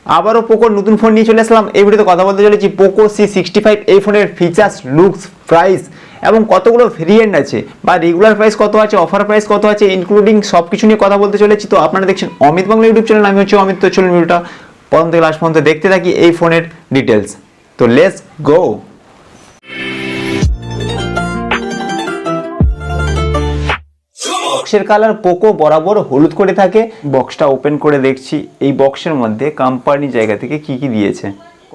আবারও পোকোর নতুন ফোন নিয়ে চলে আসলাম। এই ভিডিওতে কথা বলতে চলেছি পোকো C65। এই ফোনের ফিচার্স, লুকস, প্রাইস এবং কতগুলো ভেরিয়েন্ট আছে, বা রেগুলার প্রাইস কত আছে, অফার প্রাইস কত আছে, ইনক্লুডিং সব কিছু নিয়ে কথা বলতে চলেছি। তো আপনারা দেখছেন অমিত বাংলা ইউটিউব চ্যানেল, আমি হচ্ছে অমিত। তো চলুন ভিডিওটা প্রথম থেকে লাস্ট পর্যন্ত দেখতে থাকি এই ফোনের ডিটেলস। তো লেটস গো। বক্সের কালার পোকো বরাবর হলুদ করে থাকে। বক্সটা ওপেন করে দেখছি, এই বক্সের মধ্যে কোম্পানি জায়গা থেকে কি কি দিয়েছে।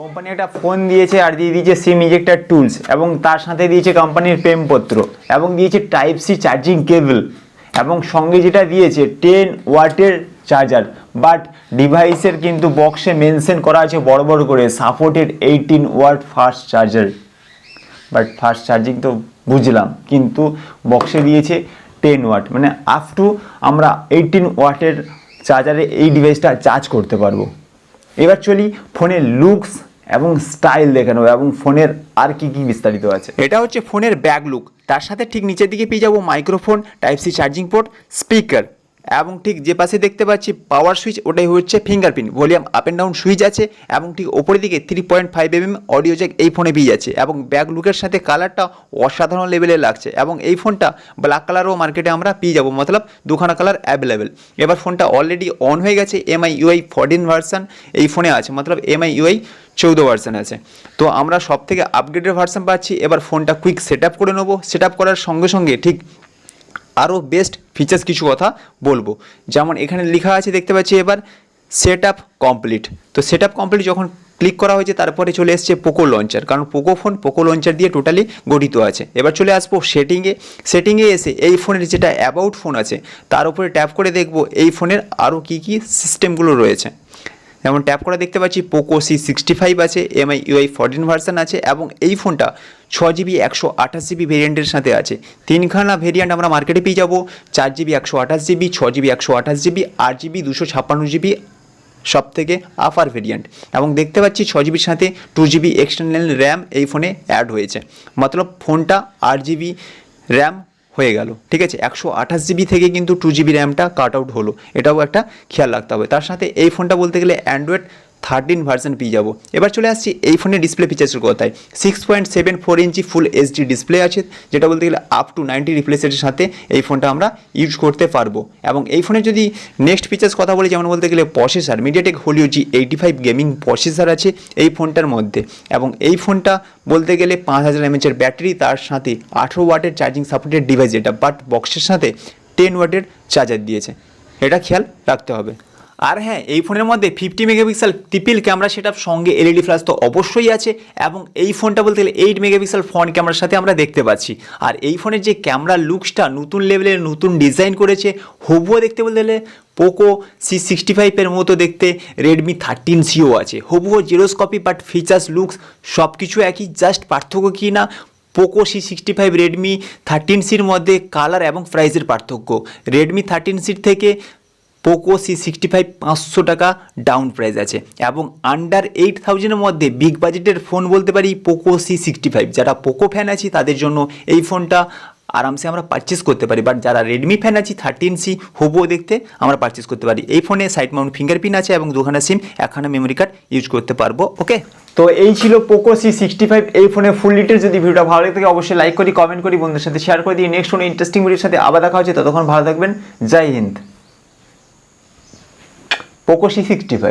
কোম্পানি একটা ফোন দিয়েছে, আর দিয়ে দিয়েছে সিম ইজেক্টার টুলস, এবং তার সাথে দিয়েছে কোম্পানির প্রেমপত্র, এবং দিয়েছে টাইপ সি চার্জিং কেবল, এবং সঙ্গে যেটা দিয়েছে 10 ওয়াটের চার্জার। বাট ডিভাইসের কিন্তু বক্সে মেনশন করা আছে বড় বড় করে supported 18 watt fast charger. But fast charging তো বুঝলাম, কিন্তু বক্সে দিয়েছে 10 ওয়াট, মানে আপ টু আমরা 18 ওয়াটের চার্জারে এই ডিভাইসটা চার্জ করতে পারবো। এবার চলি ফোনের লুকস এবং স্টাইল দেখানো, এবং ফোনের আর কি কি বিস্তারিত আছে। এটা হচ্ছে ফোনের ব্যাক লুক। তার সাথে ঠিক নিচের দিকে পেয়ে যাবো microphone, type C charging port, speaker, এবং ঠিক যে পাশে দেখতে পাচ্ছি পাওয়ার সুইচ, ওটাই হচ্ছে fingerprint, volume up and down switch আছে, এবং ঠিক ওপরের দিকে 3.5mm অডিও জ্যাক এই ফোনে পেয়ে যাচ্ছে। এবং ব্যাক লুকের সাথে কালারটা অসাধারণ লেভেলে লাগছে, এবং এই ফোনটা ব্ল্যাক কালারও মার্কেটে আমরা পেয়ে যাবো, মতলব দুখানা কালার অ্যাভেলেবেল। এবার ফোনটা অলরেডি অন হয়ে গেছে, MIUI 14 ভার্সান এই ফোনে আছে, মতলব MIUI 14 ভার্সান আছে। তো আমরা সব থেকে আপগ্রেডেড ভার্সান পাচ্ছি। এবার ফোনটা কুইক সেট আপ করে নেবো। সেট আপ করার সঙ্গে সঙ্গে ঠিক আরও বেস্ট ফিচার্স কিছু কথা বলবো। যেমন এখানে লেখা আছে দেখতে পাচ্ছি এবার সেট আপ কমপ্লিট। তো সেট আপ কমপ্লিট যখন ক্লিক করা হয়েছে, তারপরে চলে এসছে পোকো লঞ্চার, কারণ পোকো ফোন পোকো লঞ্চার দিয়ে টোটালি গঠিত আছে। এবার চলে আসবো সেটিংয়ে এসে এই ফোনের যেটা অ্যাবাউট ফোন আছে তার উপরে ট্যাপ করে দেখবো এই ফোনের আরও কী কী সিস্টেমগুলো রয়েছে। যেমন ট্যাপ করে দেখতে পাচ্ছি পোকো C65 আছে, MIUI 14 ভার্সান আছে, এবং এই ফোনটা 6GB 128GB ভেরিয়েন্টের সাথে আছে। তিনখানা ভেরিয়েন্ট আমরা মার্কেটে পেয়ে যাবো, 4GB 128GB, 6GB 128GB, 8GB 256GB সব থেকে আপার ভেরিয়েন্ট। এবং দেখতে পাচ্ছি 6GBর সাথে 2GB এক্সটার্নাল র্যাম এই ফোনে অ্যাড হয়েছে, মতলব ফোনটা 8GB র্যাম হয়ে গেল। ঠিক আছে, 128GB থেকে কিন্তু 2GB র্যামটা কাট আউট হলো, এটাও একটা খেয়াল রাখতে হবে। তার সাথে এই ফোনটা বলতে গেলে অ্যান্ড্রয়েড 13 ভার্সন পেয়ে যাবো। এবার চলে আসছি এই ফোনের ডিসপ্লে ফিচার্সের কথায়। 6.74 ইঞ্চি ফুল HD ডিসপ্লে আছে, যেটা বলতে গেলে আপ টু 90 রিফ্রেশের সাথে এই ফোনটা আমরা ইউজ করতে পারবো। এবং এই ফোনের যদি নেক্সট ফিচার্স কথা বলি, যেমন বলতে গেলে processor, MediaTek Helio G85 gaming processor আছে এই ফোনটার মধ্যে। এবং এই ফোনটা বলতে গেলে 5000 mAh ব্যাটারি, তার সাথে 18 ওয়াটের চার্জিং সাপোর্টেড ডিভাইস, এটা বাট বক্সের সাথে 10 ওয়াটের চার্জার দিয়েছে, এটা খেয়াল রাখতে হবে। আর হ্যাঁ, এই ফোনের মধ্যে 50 মেগাপিক্সেল ট্রিপল ক্যামেরা সেটআপ, সঙ্গে LED ফ্ল্যাশ তো অবশ্যই আছে। এবং এই ফোনটা বলতে গেলে 8 মেগাপিক্সেল ফ্রন্ট ক্যামেরার সাথে আমরা দেখতে পাচ্ছি। আর এই ফোনের যে ক্যামেরা লুকসটা নতুন লেভেলের, নতুন ডিজাইন করেছে, হুবহু দেখতে বলতে গেলে পোকো C65 এর মতো দেখতে Redmi 13Cও আছে, হুবহু জেরোস্কপি, বাট ফিচার্স লুকস সব কিছু একই। জাস্ট পার্থক্য কি না, পোকো C65 Redmi 13Cর মধ্যে কালার এবং প্রাইসের পার্থক্য। Redmi 13C থেকে পোকো C65 500 টাকা ডাউন প্রাইস আছে, এবং আন্ডার 8000-এর মধ্যে বিগ বাজেটের ফোন বলতে পারি পোকো C65। যারা পোকো ফ্যান আছি তাদের জন্য এই ফোনটা আরামসে আমরা পারচেস করতে পারি, বাট যারা রেডমি ফ্যান আছি 13C হুবহু দেখতে আমরা পারচেস করতে পারি। এই ফোনে সাইড মাউন্ট ফিঙ্গারপ্রিন্ট আছে, এবং দুখানা সিম, একখানা মেমোরি কার্ড ইউজ করতে পারবো। ওকে, তো এই ছিল পোকো C65 এই ফোনের ফুল ডিটেলস। যদি ভিডিওটা ভালো লাগে থাকে অবশ্যই লাইক করি, কমেন্ট করি, বন্ধুদের সাথে শেয়ার করে দিই। নেক্সট কোনো ইন্টারেস্টিং ভিডিওর সাথে আবার দেখা হচ্ছে, ততক্ষণ ভালো থাকবেন। জয় হিন্দ। Poco C65।